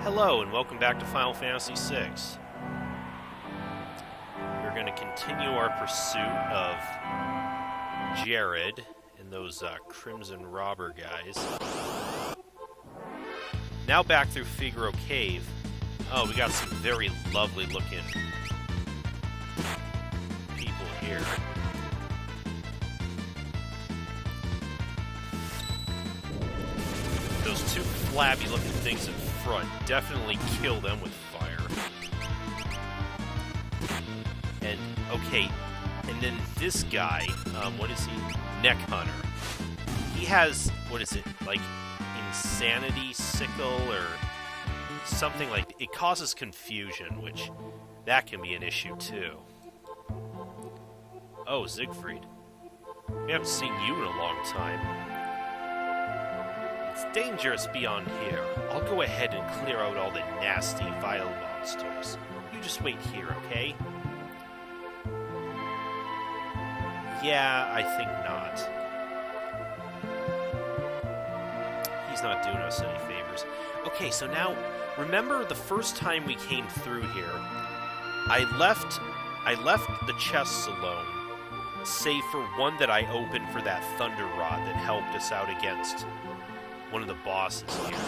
Hello and welcome back to Final Fantasy VI. We're going to continue our pursuit of Jade and those Crimson Robber guys. Now back through Figaro Cave. Oh, we got some very lovely looking people here. Those two flabby looking things in front, definitely kill them with fire. And, okay, and then this guy, what is he? Neck Hunter. He has, what is it, like, Insanity Sickle or something like, it causes confusion, which, that can be an issue too. Oh, Siegfried. We haven't seen you in a long time. It's dangerous beyond here. I'll go ahead and clear out all the nasty, vile monsters. You just wait here, okay? Yeah, I think not. He's not doing us any favors. Okay, so now, remember the first time we came through here, I left the chests alone, save for one that I opened for that Thunder Rod that helped us out against one of the bosses here.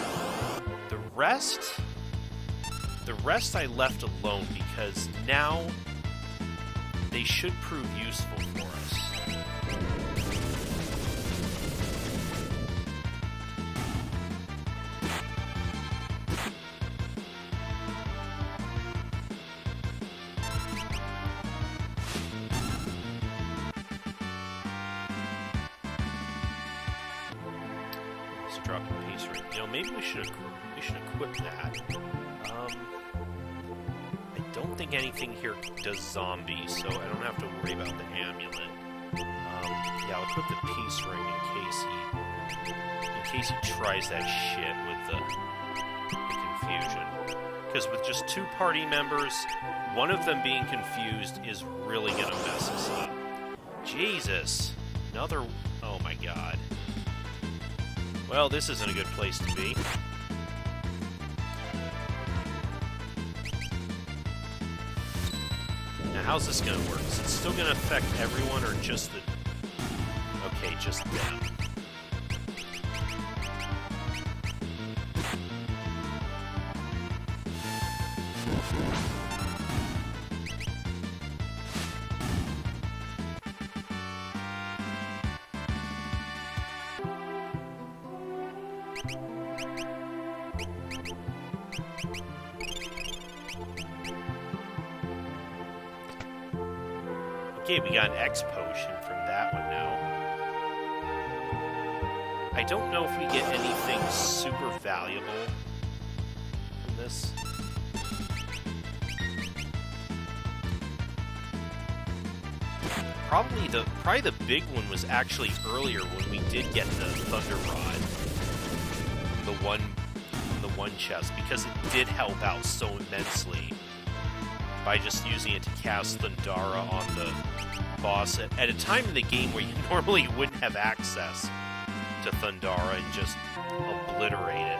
The rest I left alone because now they should prove useful for us. Drop the piece right. You know, maybe we should equip that. I don't think anything here does zombies, so I don't have to worry about the amulet. Yeah, I'll equip the peace ring in case he tries that shit with the confusion. Because with just two party members, one of them being confused is really gonna mess us up. Jesus, another. Oh my god. Well, this isn't a good place to be. Now, how's this gonna work? Is it still gonna affect everyone, or just the... Okay, just them. Okay, we got an X potion from that one now. I don't know if we get anything super valuable from this. Probably the big one was actually earlier when we did get the Thunder Rod. The one chest, because it did help out so immensely by just using it to cast Thundara on the boss at a time in the game where you normally wouldn't have access to Thundara and just obliterate it.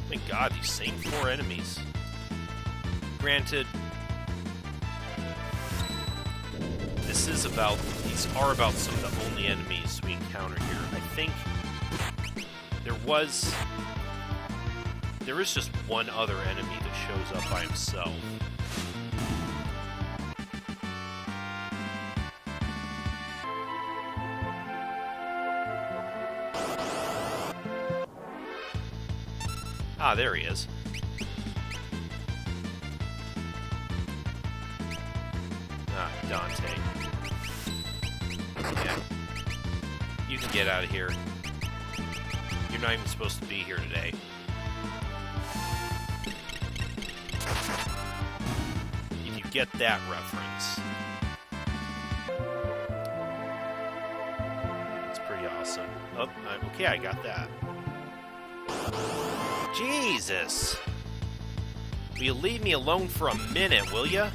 My god, these same four enemies. Granted, these are about some of the only enemies we encounter here. I think there is just one other enemy that shows up by himself. Ah, there he is. Ah, Dante. Yeah. You can get out of here. You're not even supposed to be here today. If you get that reference. It's pretty awesome. Oh, okay, I got that. Jesus! Will you leave me alone for a minute, will ya?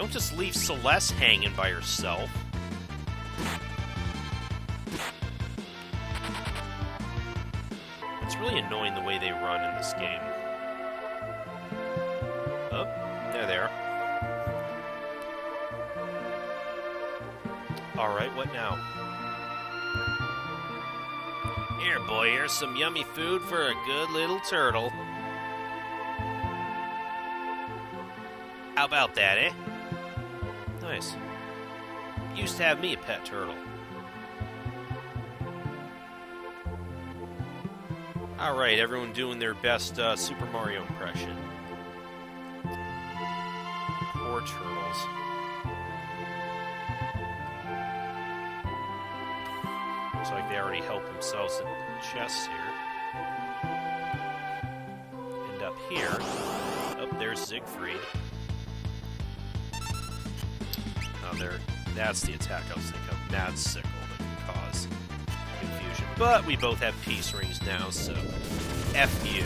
Don't just leave Celeste hanging by herself. It's really annoying the way they run in this game. Oh, they're there. Alright, what now? Here, boy, here's some yummy food for a good little turtle. How about that, eh? Nice. Used to have me a pet turtle. Alright, everyone doing their best Super Mario impression. Poor turtles. Looks like they already helped themselves in the chests here. And up here, oh, there's Siegfried. That's the attack I was thinking of. Mad Sickle that can cause confusion. But we both have peace rings now, so F you.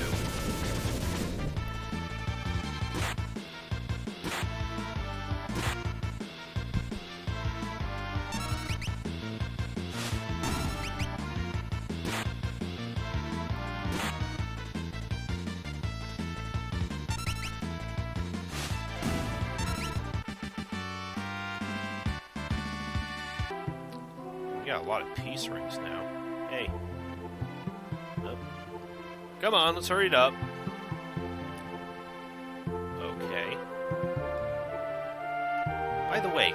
We got a lot of peace rings now. Hey. Oh. Come on, let's hurry it up. Okay. By the way,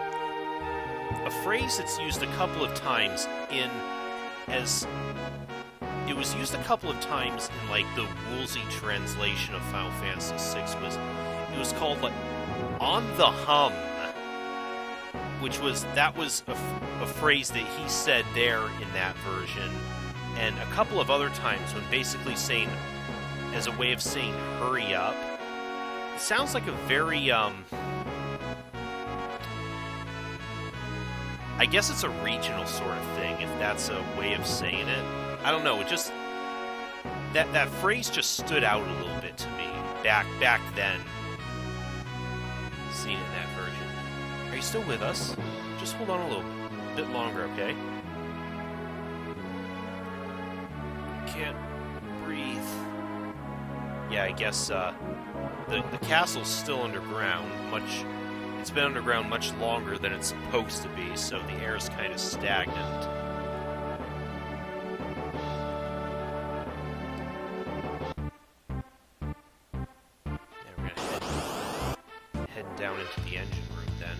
a phrase that's used a couple of times it was used a couple of times in like the Woolsey translation of Final Fantasy VI it was called like on the hum. That was a phrase that he said there in that version, and a couple of other times when basically saying, as a way of saying hurry up, it sounds like a very, I guess it's a regional sort of thing, if that's a way of saying it. I don't know, it just, that phrase just stood out a little bit to me, back then, seeing it in that version. Are you still with us? Just hold on a little bit longer, okay? Can't breathe. Yeah, I guess the castle's still underground. It's been underground much longer than it's supposed to be, so the air's kind of stagnant. Yeah, we're gonna head down into the engine room then.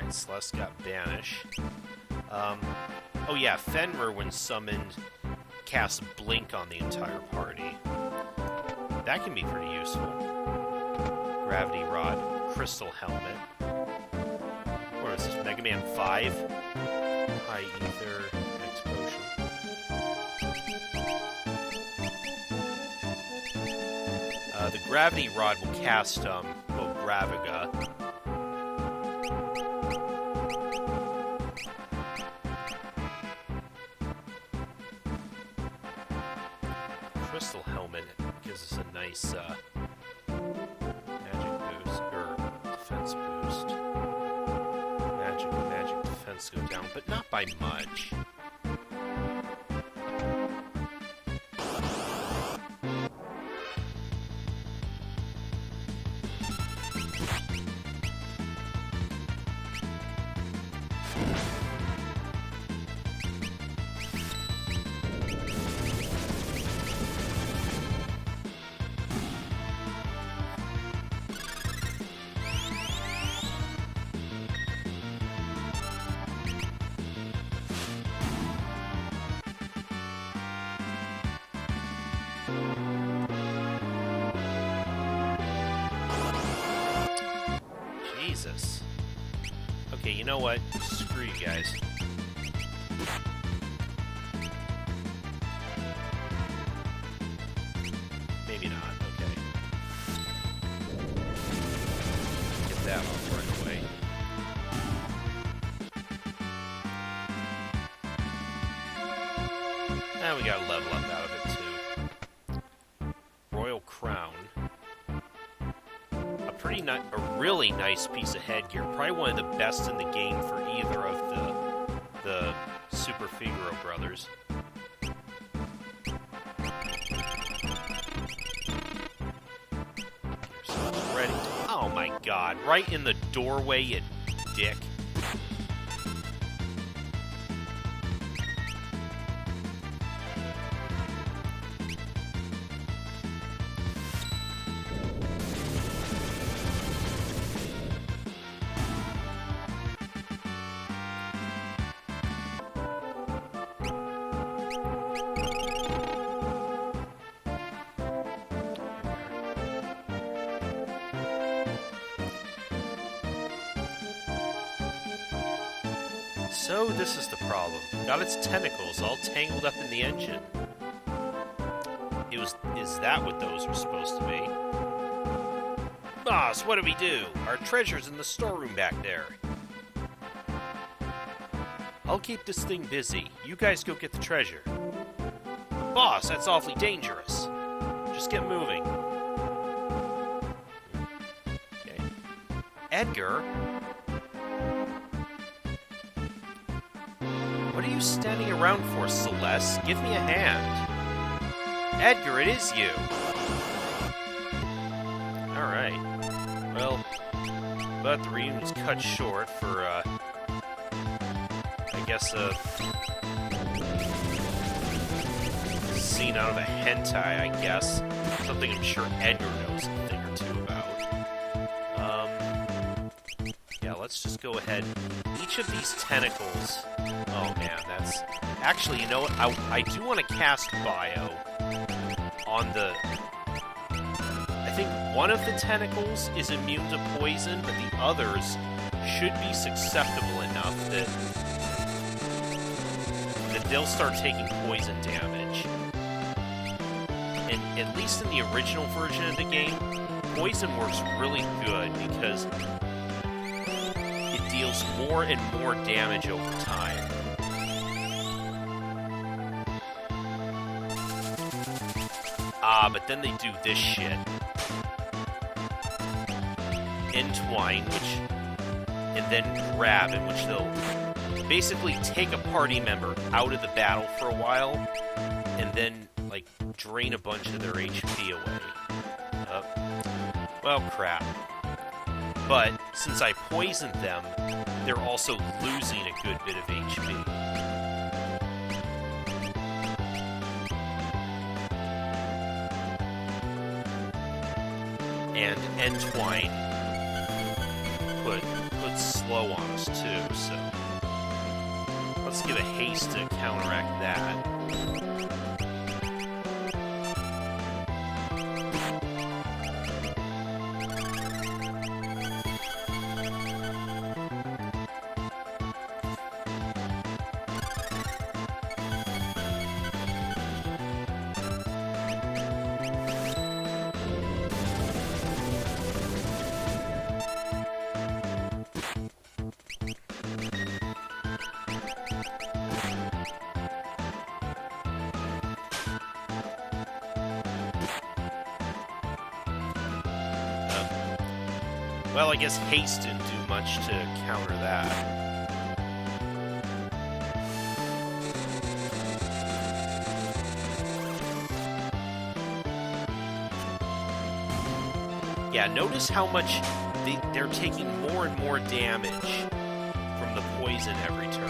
Celeste got banished. Oh yeah, Fenrir, when summoned, casts Blink on the entire party. That can be pretty useful. Gravity Rod, Crystal Helmet. What is this, Mega Man 5? High Ether, X Potion. The Gravity Rod will cast, Graviga. Crystal Helmet gives us a nice magic boost, or defense boost. Magic and magic defense go down, but not by much. Okay, you know what? Screw you guys. Maybe not. Okay. Get that off right away. And we got a level up out of it, too. Royal Crown. A really nice piece of headgear. Probably one of the best in the game for either of the Super Figaro brothers. So it's ready to... Oh my god, right in the doorway, you dick. So this is the problem. Got its tentacles all tangled up in the engine. Is that what those were supposed to be? Boss, what do we do? Our treasure's in the storeroom back there. I'll keep this thing busy. You guys go get the treasure. Boss, that's awfully dangerous. Just get moving. Okay. Edgar? What are you standing around for, Celeste? Give me a hand. Edgar, it is you. Alright. Well, but the reunion's cut short for, I guess, a scene out of a hentai, I guess. Something I'm sure Edgar knows a thing or two about. Yeah, let's just go ahead. Each of these tentacles... Oh, man, that's... Actually, you know what? I do want to cast Bio on the... I think one of the tentacles is immune to poison, but the others should be susceptible enough that they'll start taking poison damage. And at least in the original version of the game, poison works really good because it deals more and more damage over time. But then they do this shit. Entwine, and then grab, in which they'll basically take a party member out of the battle for a while, and then, like, drain a bunch of their HP away. Well, crap. But, since I poisoned them, they're also losing a good bit of HP. And Entwine put slow on us too, so let's give a haste to counteract that. Well, I guess haste didn't do much to counter that. Yeah, notice how much they're taking more and more damage from the poison every turn.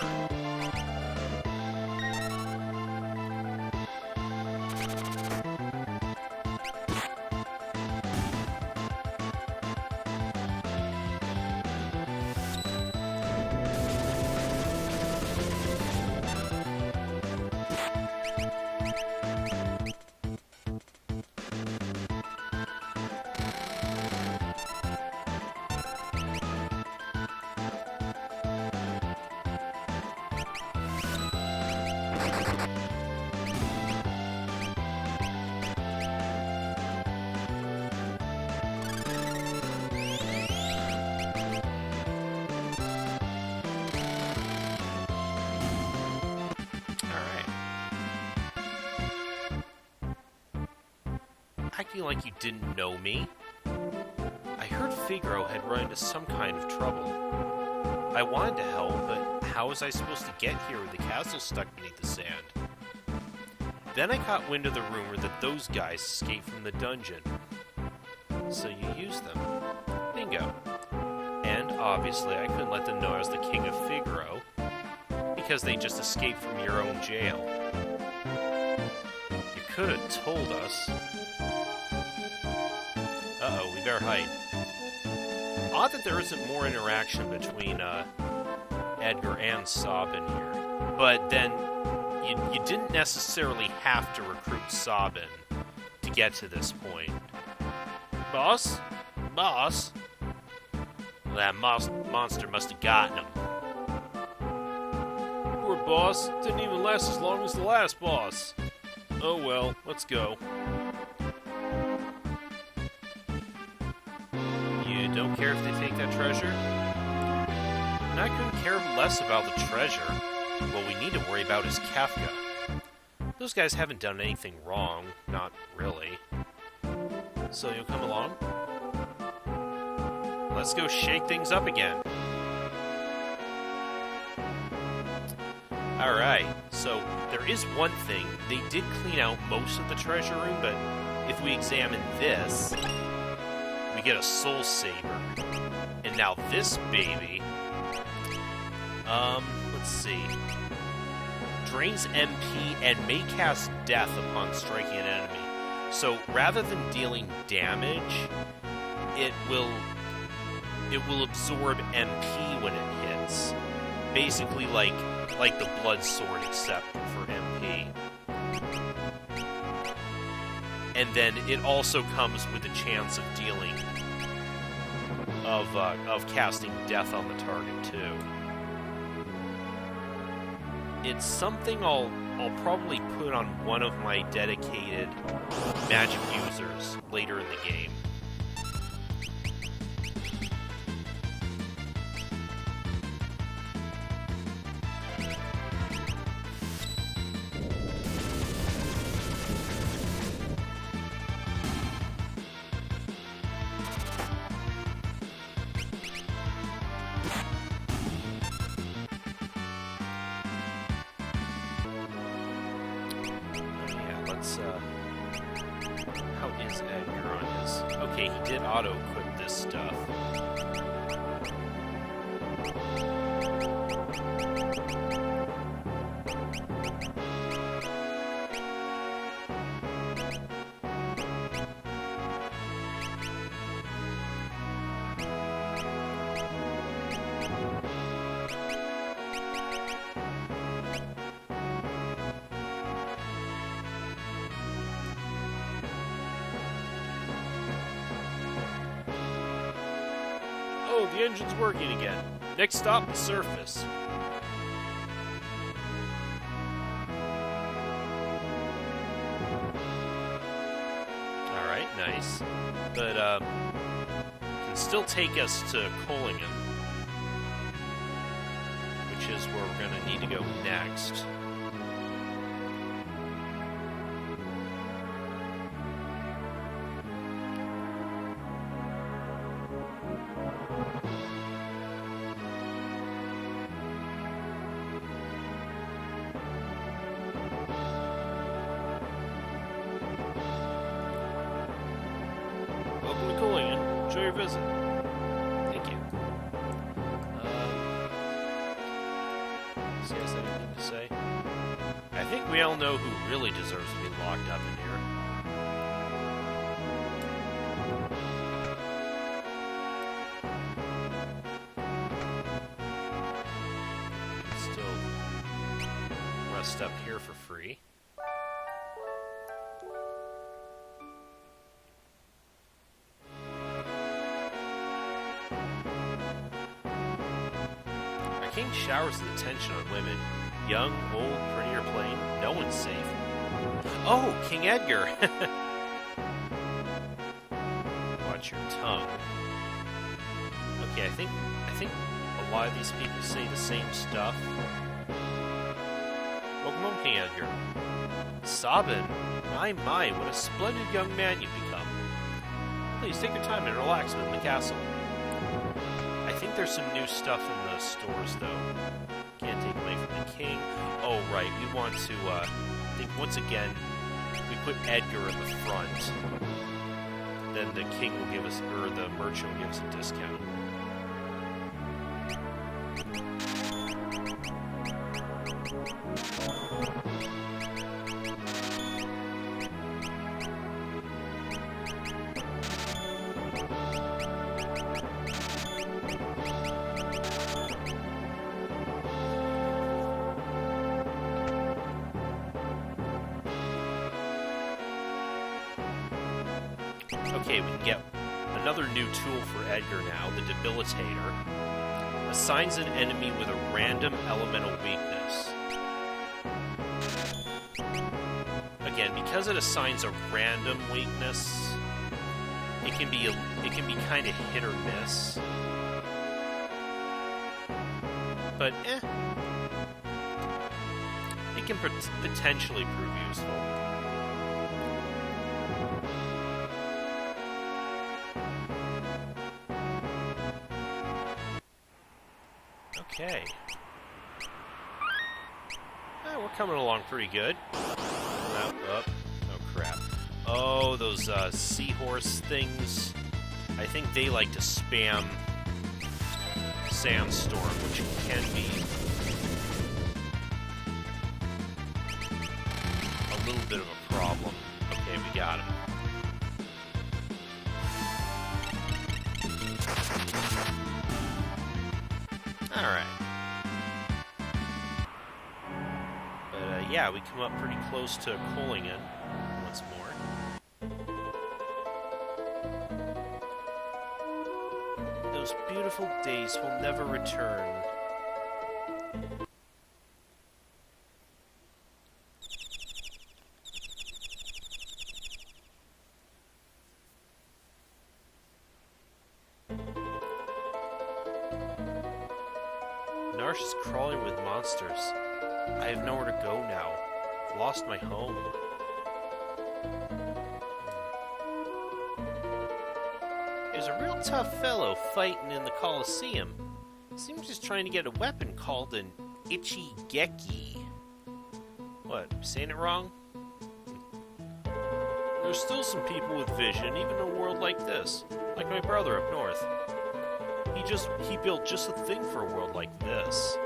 acting like you didn't know me? I heard Figaro had run into some kind of trouble. I wanted to help, but how was I supposed to get here with the castle stuck beneath the sand? Then I caught wind of the rumor that those guys escaped from the dungeon. So you used them. Bingo. And obviously I couldn't let them know I was the king of Figaro, because they just escaped from your own jail. You could have told us. Uh-oh, we better hide. Odd that there isn't more interaction between Edgar and Sabin here. But then, you didn't necessarily have to recruit Sabin to get to this point. Boss? Boss? Well, that monster must have gotten him. Poor boss. Didn't even last as long as the last boss. Oh well, let's go. You don't care if they take that treasure? And I couldn't care less about the treasure. What we need to worry about is Kafka. Those guys haven't done anything wrong. Not really. So you'll come along? Let's go shake things up again. Alright, so there is one thing. They did clean out most of the treasure room, but if we examine this, we get a soul saber. And now this baby, let's see. Drains MP and may cast death upon striking an enemy. So rather than dealing damage, it will absorb MP when it hits. Basically like the blood sword except for MP. And then it also comes with a chance of dealing of casting death on the target too. It's something I'll probably put on one of my dedicated magic users later in the game. How is Edgar on his... Okay, he did auto-equip this stuff. Oh, the engine's working again. Next stop, the surface. Alright, nice. But, can still take us to Collingen, which is where we're gonna need to go next. Welcome to Collingen. Enjoy your visit. Thank you. Does he have anything to say? I think we all know who really deserves to be locked up in here. Still rest up here for free. King showers the attention on women. Young, old, pretty, or plain, no one's safe. Oh, King Edgar! Watch your tongue. Okay, I think a lot of these people say the same stuff. Welcome home, King Edgar. Sabin, my, what a splendid young man you've become. Please take your time and relax within the castle. I think there's some new stuff in the stores, though. Can't take away from the king. Oh, right. We want to, I think once again, we put Edgar in the front. Then the king will give us, or the merchant will give us a discount. Okay, we can get another new tool for Edgar now, the Debilitator. Assigns an enemy with a random elemental weakness. Again, because it assigns a random weakness, it can be kind of hit or miss. But it can potentially prove useful. Okay. We're coming along pretty good. Oh, crap. Oh, those seahorse things. I think they like to spam Sandstorm, which can be a little bit of a problem. Okay, we got him. Alright. But, yeah, we come up pretty close to Kohlingen once more. Those beautiful days will never return. Narsh is crawling with monsters. I have nowhere to go now. I've lost my home. There's a real tough fellow fighting in the Colosseum. Seems he's trying to get a weapon called an Ichigeki. What, saying it wrong? There's still some people with vision, even in a world like this. Like my brother up north. He built just a thing for a world like this.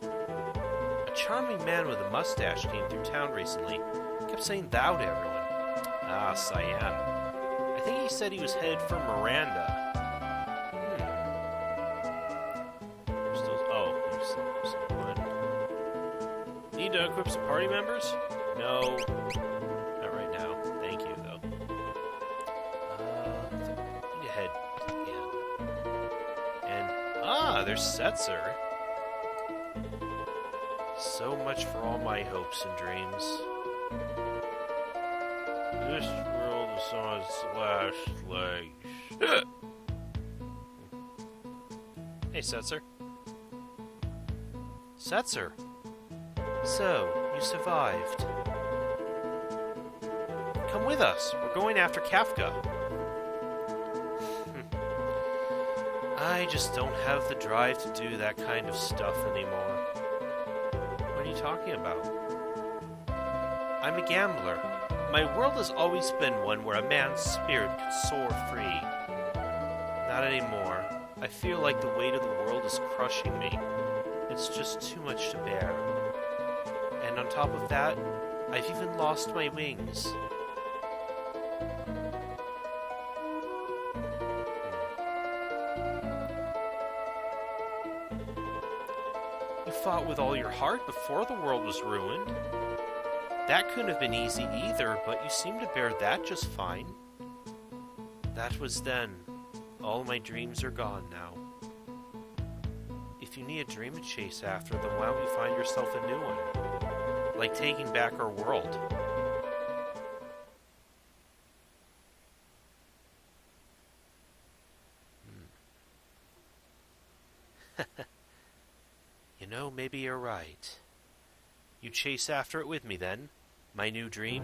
A charming man with a mustache came through town recently. Kept saying thou to everyone. Ah, Cyan. I think he said he was headed for Miranda. There's someone. Need to equip some party members? No. Not right now. Thank you, though. Head. Yeah. And there's Setzer. So much for all my hopes and dreams. This world is on its last legs. Hey, Setzer. Setzer. So, you survived. Come with us. We're going after Kafka. I just don't have the drive to do that kind of stuff anymore. What are you talking about? I'm a gambler. My world has always been one where a man's spirit could soar free. Not anymore. I feel like the weight of the world is crushing me. It's just too much to bear. And on top of that, I've even lost my wings. You fought with all your heart before the world was ruined. That couldn't have been easy either, but you seem to bear that just fine. That was then. All my dreams are gone now. If you need a dream to chase after, then why don't you find yourself a new one? Like taking back our world. You know, maybe you're right. You chase after it with me then? My new dream?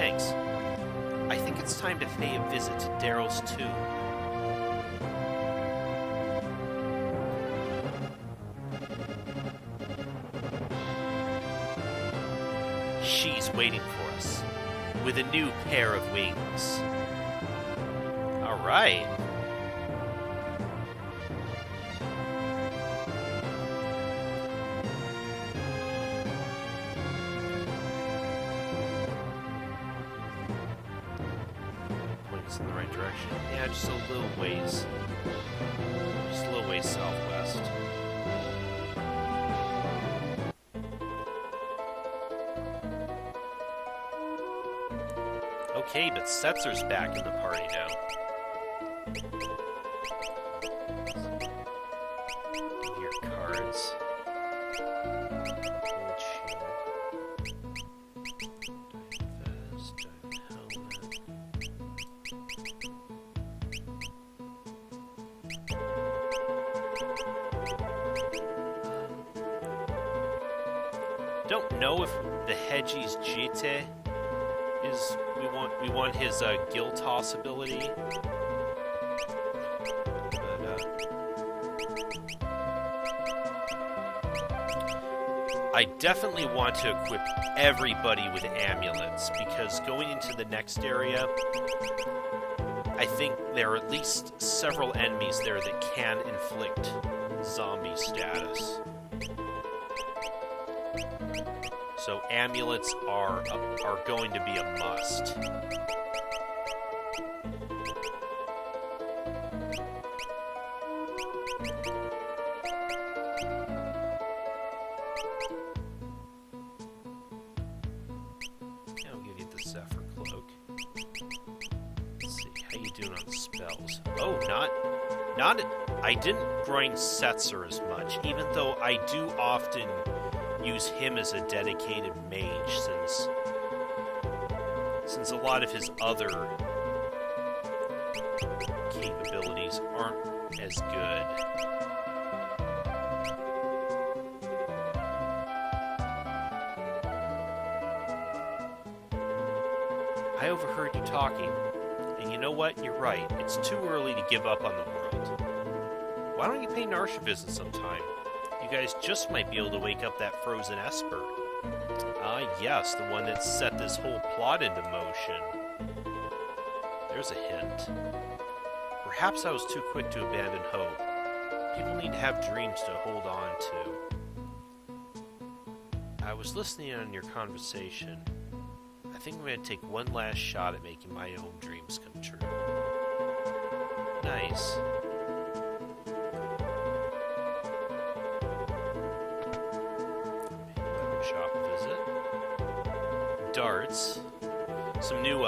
thanks. I think it's time to pay a visit to Daryl's tomb. She's waiting for us, with a new pair of wings. All right. Point us in the right direction. Yeah, just a little ways. Just a little ways southwest. Okay, but Setzer's back in the party now. Give your cards. Gold shield. Diamond vest, diamond helmet. Don't know if the Hedgie's Jade is we want his gill toss ability. But I definitely want to equip everybody with amulets, because going into the next area, I think there are at least several enemies there that can inflict zombie status. So amulets are going to be a must. Yeah, I'll give you the Zephyr Cloak. Let's see, how you doing on spells? Oh, not. I didn't grind Setzer as much, even though I do often use him as a dedicated mage, since a lot of his other capabilities aren't as good. I overheard you talking, and you know what? You're right. It's too early to give up on the world. Why don't you pay Narsha a visit sometime? You guys just might be able to wake up that frozen Esper. Ah, yes, the one that set this whole plot into motion. There's a hint. Perhaps I was too quick to abandon hope. People need to have dreams to hold on to. I was listening on your conversation. I think I'm going to take one last shot at making my own dreams come true. Nice. Shop visit. Darts. Some new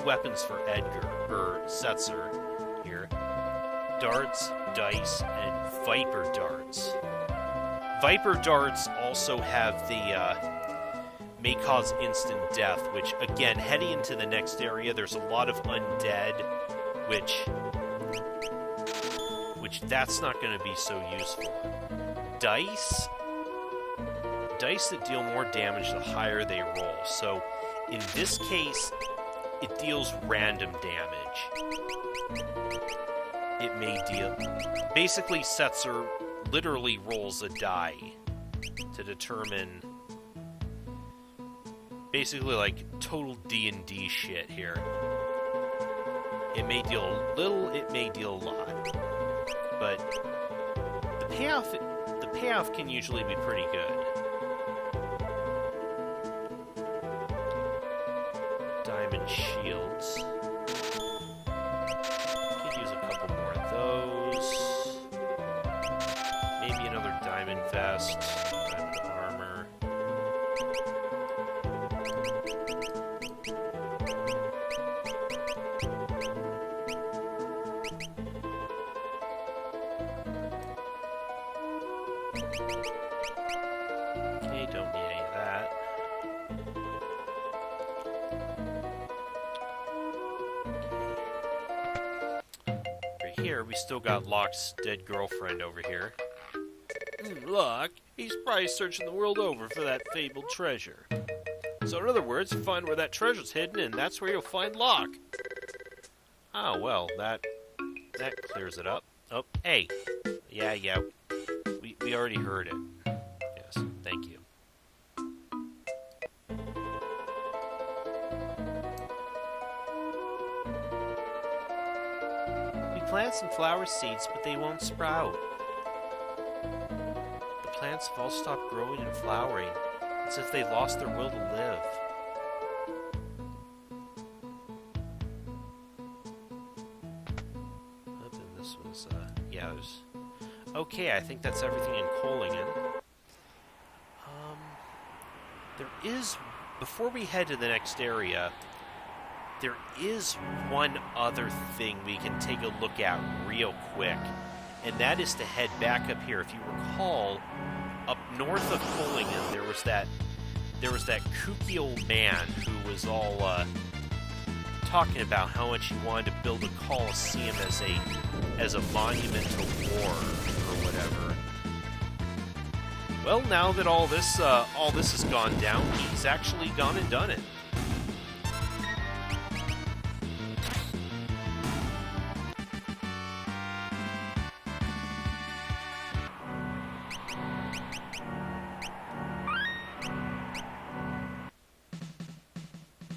weapons for Edgar or Setzer here. Darts, dice, and Viper darts. Viper darts also have the may cause instant death, which again, heading into the next area, there's a lot of undead, which that's not going to be so useful. Dice that deal more damage the higher they roll. So, in this case, it deals random damage. It may deal... Basically, Setzer literally rolls a die to determine... Basically, like, total D&D shit here. It may deal a little, it may deal a lot. But the payoff can usually be pretty good. Diamond shields. Could use a couple more of those. Maybe another diamond vest. Diamond armor. Okay, don't need any of that. Right here, we still got Locke's dead girlfriend over here. Locke, he's probably searching the world over for that fabled treasure. So in other words, you find where that treasure's hidden, and that's where you'll find Locke. Oh, well, that clears it up. Oh, hey. Yeah. We already heard it. Yes, thank you. We plant some flower seeds, but they won't sprout. The plants have all stopped growing and flowering. As if they lost their will to live. And this was, yeah, it was... Okay, I think that's everything in Kohlingen. There is... Before we head to the next area, there is one other thing we can take a look at real quick. And that is to head back up here. If you recall... Up north of Kohlingen, there was that kooky old man who was all talking about how much he wanted to build a coliseum as a monument to war or whatever. Well, now that all this has gone down, he's actually gone and done it.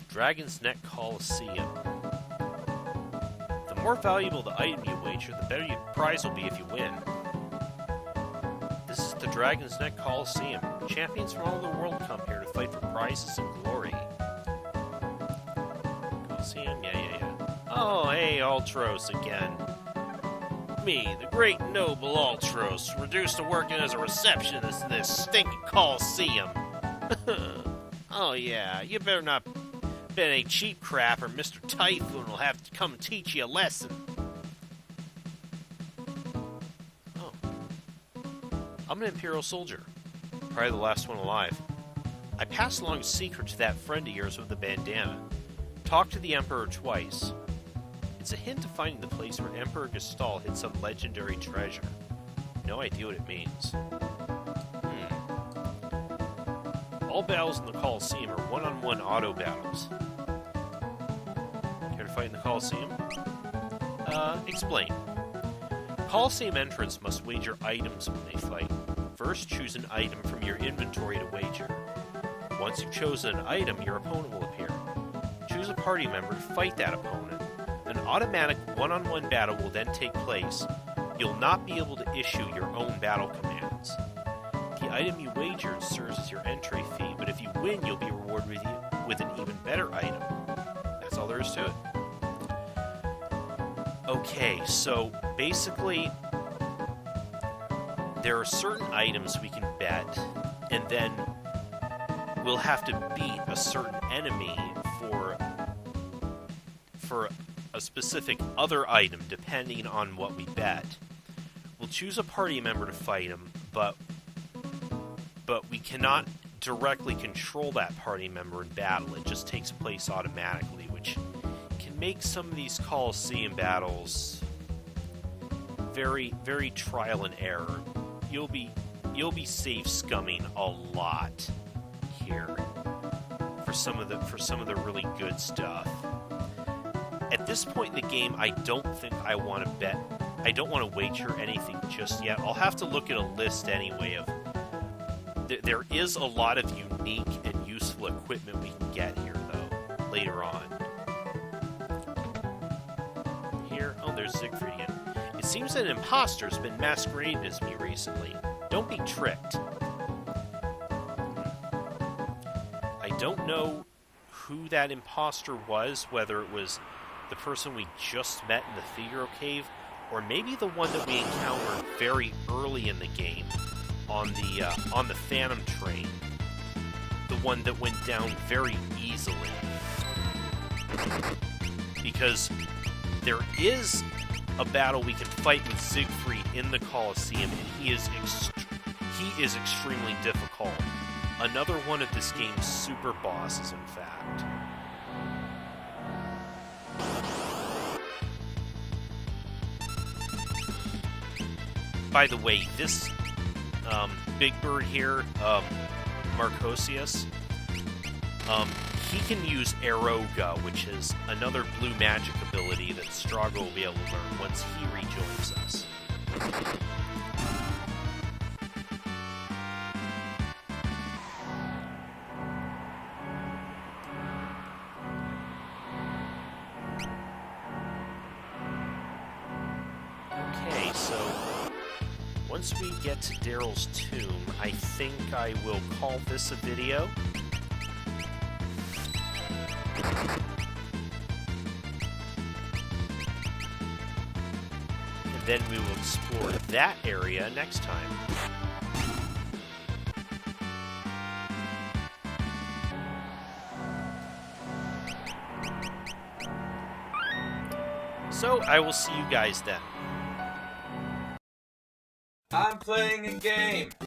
Dragon's Neck Coliseum. The more valuable the item you wager, the better your prize will be if you win. This is the Dragon's Neck Coliseum. Champions from all over the world come here to fight for prizes and glory. Coliseum? Yeah. Oh, hey, Ultros again. Me, the great noble Ultros, reduced to working as a receptionist in this stinking Coliseum. Oh yeah, you better not been any cheap crap or Mr. Typhoon will have to come teach you a lesson. Oh. I'm an Imperial soldier. Probably the last one alive. I passed along a secret to that friend of yours with the bandana. Talked to the Emperor twice. It's a hint to finding the place where Emperor Gestal hid some legendary treasure. No idea what it means. All battles in the Coliseum are one-on-one auto battles. Care to fight in the Coliseum? Explain. Coliseum entrants must wager items when they fight. First, choose an item from your inventory to wager. Once you've chosen an item, your opponent will appear. Choose a party member to fight that opponent. An automatic one-on-one battle will then take place. You'll not be able to issue your own battle commands. The item you wagered serves as your entry fee, but if you win, you'll be rewarded with an even better item. That's all there is to it. Okay, so basically, there are certain items we can bet, and then we'll have to beat a certain enemy for a specific other item, depending on what we bet. We'll choose a party member to fight him, but we cannot directly control that party member in battle. It just takes place automatically, which can make some of these Coliseum battles very, very trial and error. You'll be safe scumming a lot here for some of the really good stuff. At this point in the game, I don't think I want to bet. I don't want to wager anything just yet. I'll have to look at a list anyway of. There is a lot of unique and useful equipment we can get here, though, later on. Here, oh, there's Siegfried again. It seems that an imposter's been masquerading as me recently. Don't be tricked. I don't know who that imposter was, whether it was the person we just met in the Figaro Cave, or maybe the one that we encountered very early in the game on the Phantom Train, the one that went down very easily. Because there is a battle we can fight with Siegfried in the Colosseum, and he is extremely difficult. Another one of this game's super bosses, in fact. By the way, this big bird here, Marcosius, He can use Aeroga, which is another blue magic ability that Strago will be able to learn once he rejoins us. Okay, so once we get to Daryl's tomb, I think I will call this a video. And then we will explore that area next time. So, I will see you guys then. I'm playing a game.